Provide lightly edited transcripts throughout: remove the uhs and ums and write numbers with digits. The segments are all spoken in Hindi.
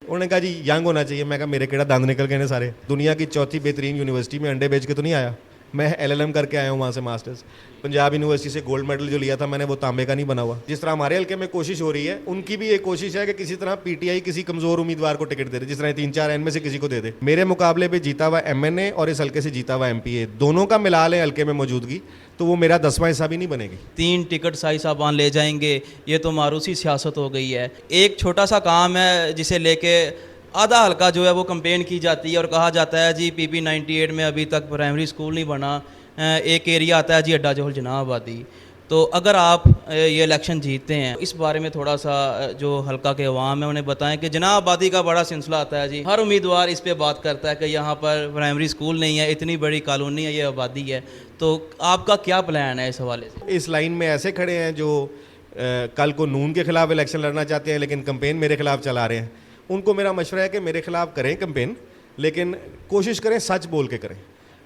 उन्होंने कहा जी यंग होना चाहिए। मैं कहा मेरे केड़ा दंद निकल गए ने सारे। दुनिया की चौथी बेहतरीन यूनिवर्सिटी में अंडे बेच के तो नहीं आया, मैं एलएलएम करके आया हूँ वहाँ से मास्टर्स। पंजाब यूनिवर्सिटी से गोल्ड मेडल जो लिया था मैंने, वो तांबे का नहीं बना हुआ। जिस तरह हमारे हल्के में कोशिश हो रही है, उनकी भी एक कोशिश है कि किसी तरह पीटीआई किसी कमज़ोर उम्मीदवार को टिकट दे दे, जिस तरह 3-4 इनमें से किसी को दे दे। मेरे मुकाबले पे जीता हुआ एमएनए और इस हल्के से जीता हुआ एमपीए, दोनों का मिला लें हल्के में मौजूदगी, तो वो मेरा 10वां हिस्सा भी नहीं बनेगी। 3 टिकट साई साहबान ले जाएंगे, ये तो मारूसी सियासत हो गई है। एक छोटा सा काम है जिसे लेके आधा हल्का जो है वो कंपेन की जाती है और कहा जाता है जी पीपी 98 में अभी तक प्राइमरी स्कूल नहीं बना। एक एरिया आता है जी अड्डा जोहल जनाबादी। तो अगर आप ये इलेक्शन जीतते हैं, इस बारे में थोड़ा सा जो हल्का के अवाम है उन्हें बताएं कि जनाबादी का बड़ा सिलसिला आता है जी। हर उम्मीदवार इस पे बात करता है कि यहाँ पर प्राइमरी स्कूल नहीं है, इतनी बड़ी कॉलोनी है, ये आबादी है। तो आपका क्या प्लान है इस हवाले से? इस लाइन में ऐसे खड़े हैं जो कल को नून के खिलाफ इलेक्शन लड़ना चाहते हैं लेकिन कंपेन मेरे खिलाफ चला रहे हैं। उनको मेरा मशवरा है कि मेरे खिलाफ करें कंपेन, लेकिन कोशिश करें सच बोल के करें।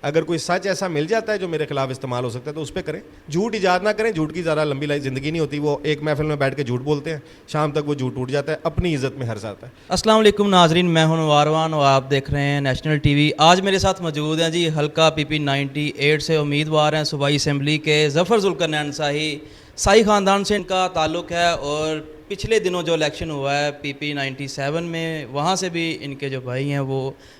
अगर कोई सच ऐसा मिल जाता है जो मेरे खिलाफ इस्तेमाल हो सकता है तो उस पर करें। झूठ ईजाद ना करें, झूठ की ज़्यादा लंबी ज़िंदगी नहीं होती। वो एक महफिल में बैठ के झूठ बोलते हैं, शाम तक वो झूठ टूट जाता है, अपनी इज्जत में हर्ज आता है। अस्सलाम वालेकुम नाजरीन, मैं हूं नवारवान और आप देख रहे हैं नेशनल टीवी। आज मेरे साथ मौजूद हैं जी हल्का पीपी 98 से उम्मीदवार हैं सूबाई असम्बली के ज़फ़र ज़ुल्करनैन शाही ख़ानदान से इनका ताल्लुक़ है और पिछले दिनों जो इलेक्शन हुआ है पीपी 97 में, वहाँ से भी इनके जो भाई हैं वो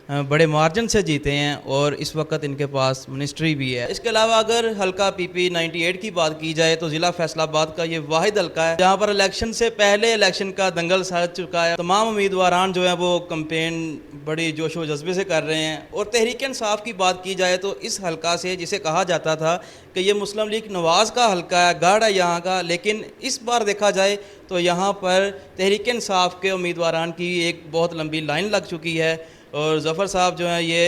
बड़े मार्जिन से जीते हैं और इस वक्त इनके पास मिनिस्ट्री भी है। इसके अलावा अगर हल्का पीपी 98 की बात की जाए तो ज़िला फैसलाबाद का ये वाहिद हल्का है जहाँ पर इलेक्शन से पहले इलेक्शन का दंगल सज चुका है। तमाम उम्मीदवारान जो हैं वो कंपेन बड़ी जोश व जज्बे से कर रहे हैं। और तहरीक इंसाफ की बात की जाए तो इस हल्का से, जिसे कहा जाता था कि ये मुस्लिम लीग नवाज़ का हल्का है, गढ़ है यहाँ का, लेकिन इस बार देखा जाए तो यहाँ पर तहरीक इंसाफ के उम्मीदवारान की एक बहुत लंबी लाइन लग चुकी है। और ज़फ़र साहब जो हैं ये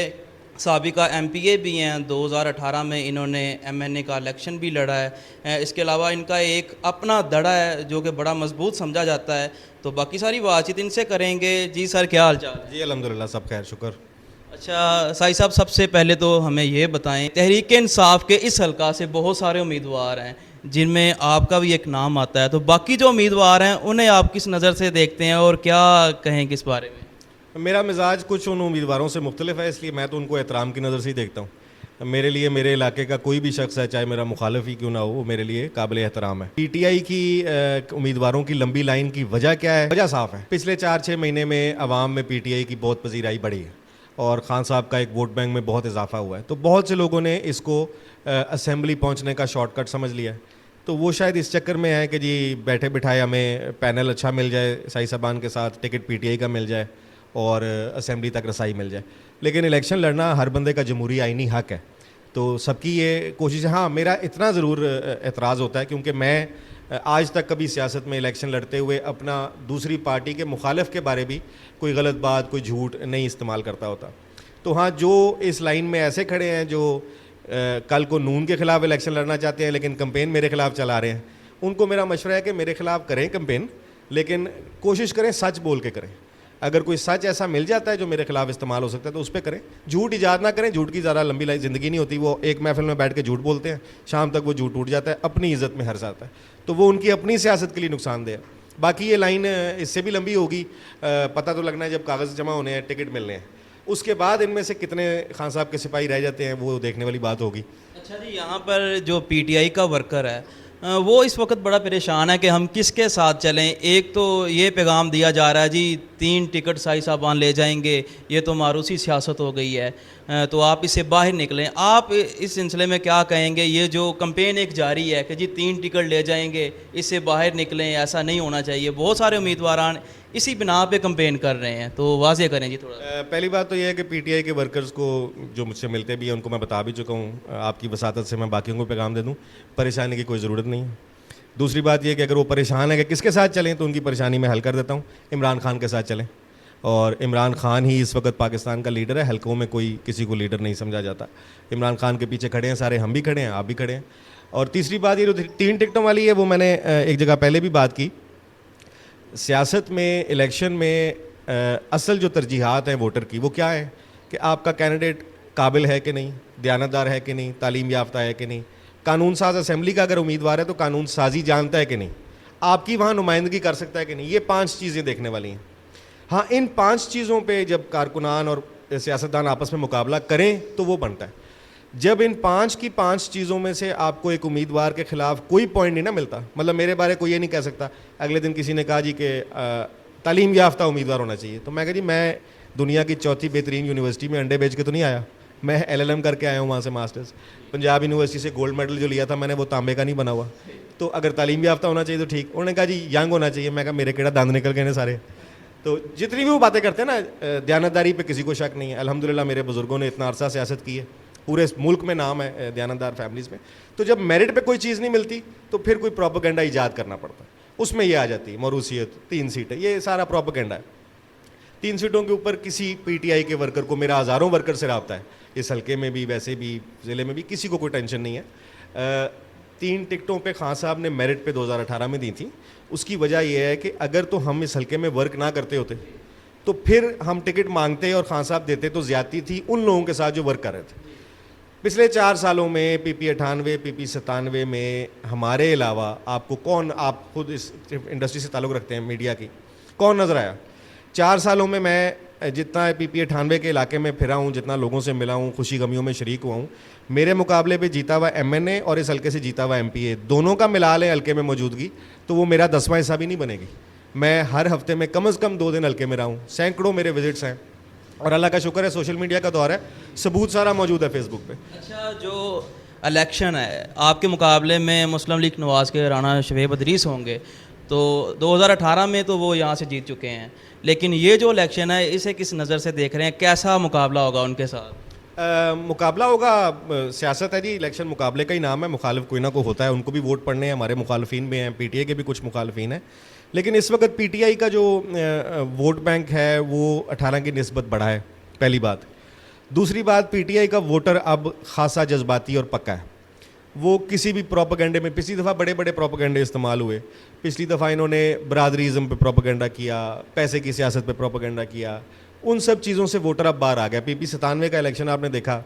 साबिका एमपीए भी हैं। 2018 में इन्होंने एमएनए का इलेक्शन भी लड़ा है। इसके अलावा इनका एक अपना दड़ा है जो कि बड़ा मजबूत समझा जाता है। तो बाकी सारी बातचीत इनसे करेंगे। जी सर, क्या हाल चाल? जी अल्हम्दुलिल्लाह, सब खैर शुक्र। अच्छा साई साहब, सबसे पहले तो हमें ये बताएं, तहरीक इंसाफ के इस हल्का से बहुत सारे उम्मीदवार हैं जिनमें आपका भी एक नाम आता है, तो बाकी जो उम्मीदवार हैं उन्हें आप किस नज़र से देखते हैं और क्या कहें किस बारे में? मेरा मिजाज कुछ उन उम्मीदवारों से मुख्तलिफ है, इसलिए मैं तो उनको एहतराम की नज़र से ही देखता हूँ। मेरे लिए मेरे इलाके का कोई भी शख्स है, चाहे मेरा मुखालिफ ही क्यों ना हो, वो मेरे लिए काबिल एहतराम है। पीटीआई की उम्मीदवारों की लंबी लाइन की वजह क्या है? वजह साफ़ है, पिछले 4-6 महीने में अवाम में पीटीआई की बहुत पजीराई बढ़ी है और ख़ान साहब का एक वोट बैंक में बहुत इजाफा हुआ है। तो बहुत से लोगों ने इसको असम्बली पहुँचने का शॉर्टकट समझ लिया है। तो वो शायद इस चक्कर में है कि जी बैठे बिठाए हमें पैनल अच्छा मिल जाए, शाही साहबान के साथ टिकट पीटीआई का मिल जाए और असम्बली तक रसाई मिल जाए। लेकिन इलेक्शन लड़ना हर बंदे का जमहूरी आइनी हक़ है, तो सबकी ये कोशिश है। हाँ, मेरा इतना ज़रूर एतराज़ होता है क्योंकि मैं आज तक कभी सियासत में इलेक्शन लड़ते हुए अपना दूसरी पार्टी के मुखालिफ के बारे भी कोई गलत बात, कोई झूठ नहीं इस्तेमाल करता होता। तो हाँ, जो इस लाइन में ऐसे खड़े हैं जो कल को नून के खिलाफ इलेक्शन लड़ना चाहते हैं लेकिन कंपेन मेरे खिलाफ चला रहे हैं, उनको मेरा मशवरा है कि मेरे खिलाफ करें कंपेन, लेकिन कोशिश करें सच बोल के करें। अगर कोई सच ऐसा मिल जाता है जो मेरे खिलाफ इस्तेमाल हो सकता है तो उस पर करें। झूठ ईजाद ना करें, झूठ की ज़्यादा लंबी ज़िंदगी नहीं होती। वो एक महफिल में बैठ के झूठ बोलते हैं, शाम तक वो झूठ टूट जाता है, अपनी इज्जत में हर्ज आता है। तो वो उनकी अपनी सियासत के लिए नुकसानदेह है। बाकी ये लाइन इससे भी लंबी होगी, पता तो लगना है जब कागज़ जमा होने हैं, टिकट मिलने हैं, उसके बाद इनमें से कितने खान साहब के सिपाही रह जाते हैं वो देखने वाली बात होगी। अच्छा जी, यहाँ पर जो पीटीआई का वर्कर है वो इस वक्त बड़ा परेशान है कि हम किसके साथ चलें। एक तो ये पैगाम दिया जा रहा है जी 3 टिकट शाही साहबान ले जाएंगे, ये तो मारूसी सियासत हो गई है, तो आप इससे बाहर निकलें। आप इस सिलसिले में क्या कहेंगे? ये जो कंपेन एक जारी है कि जी 3 टिकट ले जाएंगे, इससे बाहर निकलें, ऐसा नहीं होना चाहिए। बहुत सारे उम्मीदवार इसी बिना पे कंपेन कर रहे हैं, तो वाज़ेह करें जी थोड़ा। पहली बात तो यह है कि पीटीआई के वर्कर्स को जो मुझसे मिलते भी हैं उनको मैं बता भी चुका हूँ, आपकी वसातत से मैं बाकियों को पैगाम दे दूँ, परेशानी की कोई ज़रूरत नहीं है। दूसरी बात यह कि अगर वो परेशान है कि किसके साथ चलें, तो उनकी परेशानी मैं हल कर देता हूँ। इमरान खान के साथ चलें, और इमरान खान ही इस वक्त पाकिस्तान का लीडर है। हल्कों में कोई किसी को लीडर नहीं समझा जाता। इमरान खान के पीछे खड़े हैं सारे, हम भी खड़े हैं, आप भी खड़े हैं। और तीसरी बात ये जो 3 टिकटों वाली है, वो मैंने एक जगह पहले भी बात की। सियासत में, इलेक्शन में असल जो तरजीहात हैं वोटर की, वो क्या है कि आपका कैंडिडेट काबिल है कि नहीं, दयानतदार है कि नहीं, तालीम याफ्ता है कि नहीं, कानून साज असम्बली का अगर उम्मीदवार है तो कानून साजी जानता है कि नहीं, आपकी वहाँ नुमाइंदगी कर सकता है कि नहीं। ये 5 चीज़ें देखने वाली हैं। हाँ, इन 5 चीज़ों पे जब कारकुनान और सियासतदान आपस में मुकाबला करें तो वो बनता है। जब इन 5 की 5 चीज़ों में से आपको एक उम्मीदवार के खिलाफ कोई पॉइंट नहीं ना मिलता, मतलब मेरे बारे कोई ये नहीं कह सकता, अगले दिन किसी ने कहा जी कि तालीम याफ्ता उम्मीदवार होना चाहिए, तो मैं कहा जी मैं दुनिया की चौथी बेहतरीन यूनिवर्सिटी में अंडे बेच के तो नहीं आया, मैं LLM करके आया हूँ वहाँ से मास्टर्स। पंजाब यूनिवर्सिटी से गोल्ड मेडल जो लिया था मैंने वो तांबे का नहीं बना हुआ। तो अगर तालीम याफ्ता होना चाहिए तो ठीक। उन्होंने कहा जी यंग होना चाहिए, मैं कहा मेरे केड़ा दांत निकल गए ने सारे। तो जितनी भी वो बातें करते हैं ना, दयानतदारी पे किसी को शक नहीं है। अल्हम्दुलिल्लाह मेरे बुजुर्गों ने इतना अरसा सियासत की है, पूरे मुल्क में नाम है दयानतदार फैमिलीज़ में। तो जब मेरिट पे कोई चीज़ नहीं मिलती तो फिर कोई प्रोपेगेंडा ईजाद करना पड़ता है, उसमें ये आ जाती है मरूसियत, 3 सीटें, ये सारा प्रोपेगेंडा है। 3 सीटों के ऊपर किसी PTI के वर्कर को, मेरा हज़ारों वर्कर से रब्ता है, इस हल्के में भी वैसे भी ज़िले में भी, किसी को कोई टेंशन नहीं है। 3 टिकटों पे खान साहब ने मेरिट पे 2018 में दी थी। उसकी वजह यह है कि अगर तो हम इस हल्के में वर्क ना करते होते तो फिर हम टिकट मांगते और खान साहब देते तो ज़्यादती थी उन लोगों के साथ जो वर्क कर रहे थे। पिछले 4 सालों में PP 98, PP 97 में हमारे अलावा आपको कौन, आप खुद इस इंडस्ट्री से ताल्लुक़ रखते हैं मीडिया की, कौन नज़र आया? 4 सालों में मैं जितना PP 98 के इलाके में फिरा हूँ, जितना लोगों से मिला हूँ, खुशी गमियों में शरीक हुआ हूँ, मेरे मुकाबले पे जीता हुआ MNA और इस हल्के से जीता हुआ MPA दोनों का मिला लें हल्के में मौजूदगी तो वो मेरा 10वां हिस्सा भी नहीं बनेगी। मैं हर हफ्ते में कम से कम 2 दिन हल्के में रहा हूँ, सैकड़ों मेरे विजिट्स हैं और अल्लाह का शुक्र है सोशल मीडिया का दौर है, सबूत सारा मौजूद है फेसबुक पे। अच्छा, जो इलेक्शन है आपके मुकाबले में मुस्लिम लीग नवाज़ के राना शवेब अदरीस होंगे, तो 2018 में तो वो यहाँ से जीत चुके हैं, लेकिन ये जो इलेक्शन है इसे किस नज़र से देख रहे हैं, कैसा मुकाबला होगा उनके साथ? मुकाबला होगा, सियासत है जी, इलेक्शन मुकाबले का ही नाम है, मुखालिफ कोई ना कोई होता है, उनको भी वोट पड़ने हैं, हमारे मुखालफिन भी हैं, PTI के भी कुछ मुखालफिन हैं, लेकिन इस वक्त PTI का जो वोट बैंक है वो 18 की निस्बत बढ़ा है, पहली बात। दूसरी बात, PTI का वोटर अब खासा जज्बाती और पक्का है, वो किसी भी प्रोपेगेंडे में, पिछली दफ़ा बड़े बड़े प्रोपेगेंडे इस्तेमाल हुए, पिछली दफ़ा इन्होंने बरादरीज़म पे प्रोपेगेंडा किया, पैसे की सियासत पे प्रोपेगेंडा किया, उन सब चीज़ों से वोटर अब बाहर आ गया। PP 97 का इलेक्शन आपने देखा,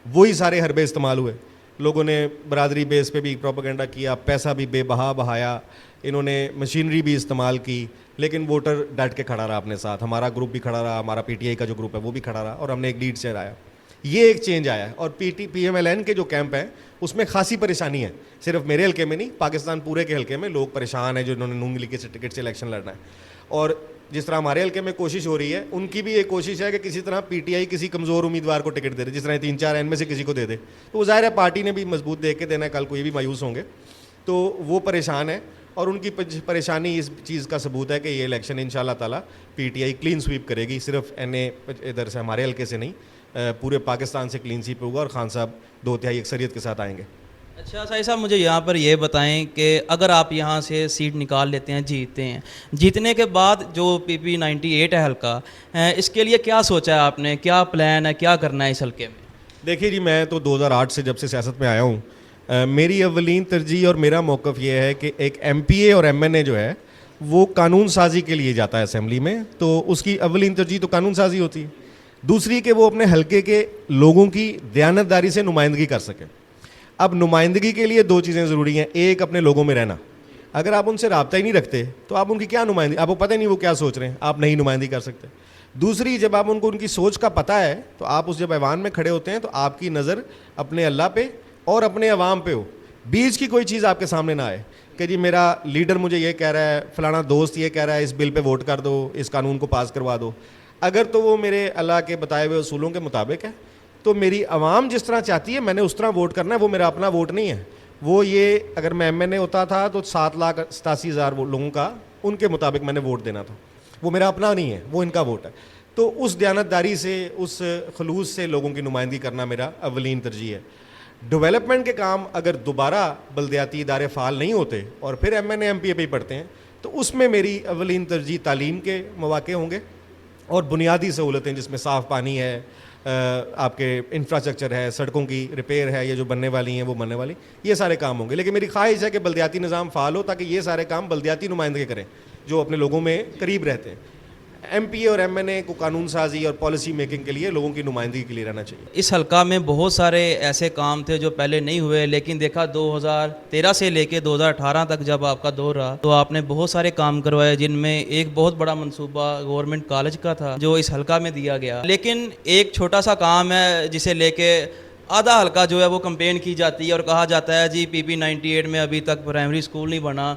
वही सारे हरबे इस्तेमाल हुए, लोगों ने बरादरी बेस पे भी प्रोपेगेंडा किया, पैसा भी बेबहा बहाया, इन्होंने मशीनरी भी इस्तेमाल की, लेकिन वोटर डट के खड़ा रहा अपने साथ। हमारा ग्रुप भी खड़ा रहा, हमारा PTI का जो ग्रुप है वो भी खड़ा रहा और हमने एक लीड शेयर आया। ये एक चेंज आया है। और PMLN के जो कैंप हैं उसमें खासी परेशानी है, सिर्फ मेरे हल्के में नहीं, पाकिस्तान पूरे के हल्के में लोग परेशान हैं जो इन्होंने नून लीग के टिकट से इलेक्शन लड़ना है। और जिस तरह हमारे हल्के में कोशिश हो रही है, उनकी भी एक कोशिश है कि किसी तरह PTI किसी कमज़ोर उम्मीदवार को टिकट दे दे, जिस तरह 3-4 इनमें से किसी को दे दे, तो वो ज़ाहिर है पार्टी ने भी मजबूत देख के देना है, कल कोई भी मायूस होंगे, तो वो परेशान है। और उनकी परेशानी इस चीज़ का सबूत है कि ये इलेक्शन इंशाल्लाह ताला PTI क्लीन स्वीप करेगी, सिर्फ NA इधर से हमारे हल्के से नहीं, पूरे पाकिस्तान से क्लीन स्वीप होगा और खान साहब 2/3 अक्सरियत के साथ आएंगे। अच्छा साहिब साहब, मुझे यहाँ पर ये बताएं कि अगर आप यहाँ से सीट निकाल लेते हैं, जीतते हैं, जीतने के बाद जो PP 98 है हल्का, इसके लिए क्या सोचा है आपने, क्या प्लान है, क्या करना है इस हल्के में? देखिए जी, मैं तो 2008 से जब से सियासत में आया हूँ, मेरी अवलीन तरजीह और मेरा मौक़िफ़ ये है कि एक MPA और MNA जो है वो कानून साजी के लिए जाता है असेंबली में, तो उसकी अवलीन तरजीह तो कानून साजी होती है। दूसरी कि वो अपने हल्के के लोगों की दयानतदारी से नुमाइंदगी कर सके। अब नुमाइंदगी के लिए 2 चीज़ें ज़रूरी हैं, एक अपने लोगों में रहना, अगर आप उनसे रब्ता ही नहीं रखते तो आप उनकी क्या नुमाइंदगी, आपको पता ही नहीं वो क्या सोच रहे हैं, आप नहीं नुमाइंदगी कर सकते। दूसरी, जब आप उनको उनकी सोच का पता है तो आप उस जब ऐवान में खड़े होते हैं तो आपकी नज़र अपने अल्लाह पे और अपने अवाम पे हो, बीच की कोई चीज़ आपके सामने ना आए कि जी मेरा लीडर मुझे ये कह रहा है, फलाना दोस्त ये कह रहा है, इस बिल पे वोट कर दो, इस कानून को पास करवा दो। अगर तो वो मेरे अल्लाह के बताए हुए उसूलों के मुताबिक है तो मेरी आवाम जिस तरह चाहती है मैंने उस तरह वोट करना है, वो मेरा अपना वोट नहीं है। वो ये अगर मैं MNA होता था तो 7,87,000 लोगों का उनके मुताबिक मैंने वोट देना था, वो मेरा अपना नहीं है, वो इनका वोट है। तो उस दयानतदारी से, उस खलूस से लोगों की नुमाइंदगी करना मेरा अवलीन तरजीह है। डेवलपमेंट के काम अगर दोबारा बल्दियाती इदारे फ़ाल नहीं होते और फिर MNA MPA पे ही पढ़ते हैं तो उसमें मेरी अवलीन तरजीह तालीम के मौके होंगे और बुनियादी सहूलतें जिसमें साफ़ पानी है, आपके इंफ्रास्ट्रक्चर है, सड़कों की रिपेयर है, ये जो बनने वाली हैं वो बनने वाली, ये सारे काम होंगे। लेकिन मेरी ख्वाहिश है कि बल्दियाती निज़ाम फ़ाल हो ताकि ये सारे काम बल्दियाती नुमाइंदगी करें जो अपने लोगों में करीब रहते हैं। एमपीए और एमएनए को कानून साजी और पॉलिसी मेकिंग के लिए लोगों की नुमाइंदगी के लिए रहना चाहिए। इस हलका में बहुत सारे ऐसे काम थे जो पहले नहीं हुए, लेकिन देखा 2013 से लेके 2018 तक जब आपका दौर रहा तो आपने बहुत सारे काम करवाए, जिनमें एक बहुत बड़ा मंसूबा गवर्नमेंट कॉलेज का था जो इस हलका में दिया गया। लेकिन एक छोटा सा काम है जिसे लेके आधा हलका जो है वो कंपेन की जाती है और कहा जाता है जी PP 98 में अभी तक प्राइमरी स्कूल नहीं बना।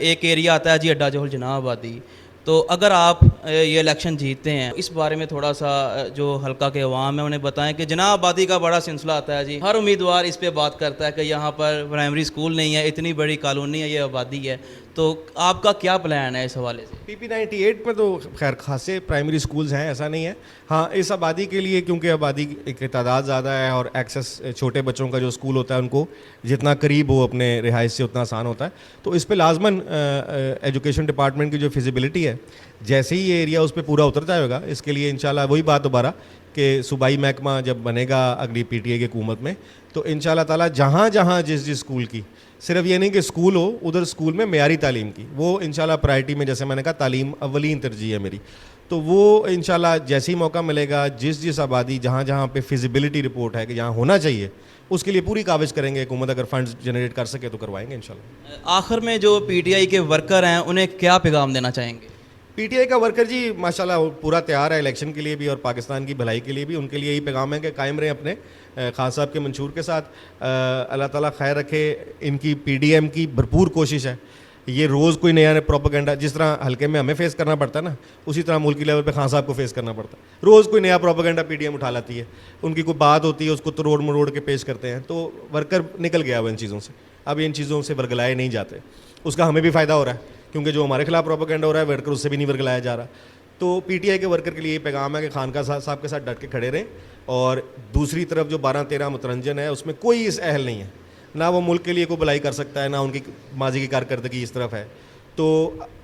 एक एरिया आता है जी अड्डा जोहल जनाबादी। तो अगर आप ये इलेक्शन जीतते हैं, इस बारे में थोड़ा सा जो हलका के अवाम है उन्हें बताएं कि जनाबादी का बड़ा सिलसिला आता है जी, हर उम्मीदवार इस पे बात करता है कि यहाँ पर प्राइमरी स्कूल नहीं है, इतनी बड़ी कॉलोनी है, ये आबादी है। तो आपका क्या प्लान है इस हवाले से? PP 98 में तो खैर खासे प्राइमरी स्कूल्स हैं, ऐसा नहीं है। हाँ, इस आबादी के लिए क्योंकि आबादी की तादाद ज़्यादा है और एक्सेस छोटे बच्चों का जो स्कूल होता है उनको जितना करीब हो अपने रिहाइश से उतना आसान होता है। तो इस पे लाजमन एजुकेशन डिपार्टमेंट की जो फिजिबिलिटी है, जैसे ही ये एरिया उस पर पूरा उतर जाएगा, इसके लिए इंशाल्लाह वही बात दोबारा कि सूबाई महकमा जब बनेगा अगली PTA की हुकूमत में, तो इंशाल्लाह ताला जहाँ जहाँ जिस स्कूल की, सिर्फ ये नहीं कि स्कूल हो, उधर स्कूल में मेयारी तालीम की, वो इंशाल्लाह प्रायोरिटी में, जैसे मैंने कहा तालीम अव्वलीन तरजीह है मेरी, तो वो इंशाल्लाह जैसे ही मौका मिलेगा जिस आबादी जहाँ जहाँ पे फिजिबिलिटी रिपोर्ट है कि यहाँ होना चाहिए, उसके लिए पूरी काविश करेंगे। हुकूमत अगर फंड्स जनरेट कर सके तो करवाएंगे इंशाल्लाह। आखिर में जो PTI के वर्कर हैं उन्हें क्या पैगाम देना चाहेंगे? PTI का वर्कर जी माशाल्लाह पूरा तैयार है इलेक्शन के लिए भी और पाकिस्तान की भलाई के लिए भी। उनके लिए यही पैगाम है कि कायम रहें अपने खान साहब के मंशूर के साथ। अल्लाह ताला खैर रखे। इनकी PDM की भरपूर कोशिश है। ये रोज़ कोई नया प्रोपेगेंडा, जिस तरह हल्के में हमें फेस करना पड़ता है ना, उसी तरह मुल्की लेवल पे खान साहब को फेस करना पड़ता है। रोज़ कोई नया प्रोपेगेंडा PDM उठा लाती है, उनकी कोई बात होती है उसको तरोड़ मरोड़ के पेश करते हैं, तो वर्कर निकल गया वो इन चीज़ों से। अब इन चीज़ों से वर्गलाए नहीं जाते, उसका हमें भी फ़ायदा हो रहा है क्योंकि जो हमारे खिलाफ प्रोपेगेंडा हो रहा है वर्कर उससे भी नहीं वर्गलाया जा रहा। तो PTI के वर्कर के लिए ये पैगाम है कि खानका साहब के साथ डट के खड़े रहें। और दूसरी तरफ जो 12-13 मुतरंजन है उसमें कोई इस अहल नहीं है, ना वो मुल्क के लिए कोई भलाई कर सकता है, ना उनकी माजी की कारकर्दगी इस तरफ है। तो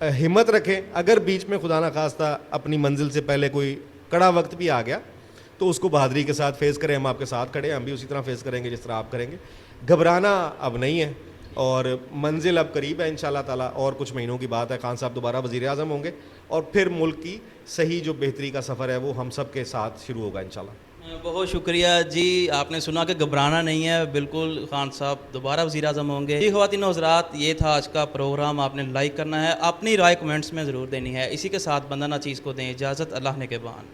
हिम्मत रखें। अगर बीच में खुदा ना खास्ता अपनी मंजिल से पहले कोई कड़ा वक्त भी आ गया तो उसको बहादुरी के साथ फेस करें। हम आपके साथ खड़े हैं, हम भी उसी तरह फेस करेंगे जिस तरह आप करेंगे। घबराना अब नहीं है और मंजिल अब करीब है इंशाल्लाह ताला। और कुछ महीनों की बात है, खान साहब दोबारा वज़ीर आज़म होंगे और फिर मुल्क की सही जो बेहतरी का सफ़र है वो हम सब के साथ शुरू होगा इंशाल्लाह। बहुत शुक्रिया जी। आपने सुना कि घबराना नहीं है, बिल्कुल खान साहब दोबारा वज़ीर आज़म होंगे। जी ख़वातीन और हज़रात, ये था आज का प्रोग्राम। आपने लाइक करना है, अपनी राय कमेंट्स में ज़रूर देनी है। इसी के साथ बंदा ना चीज़ को दें इजाज़त। अल्लाह ने के बान।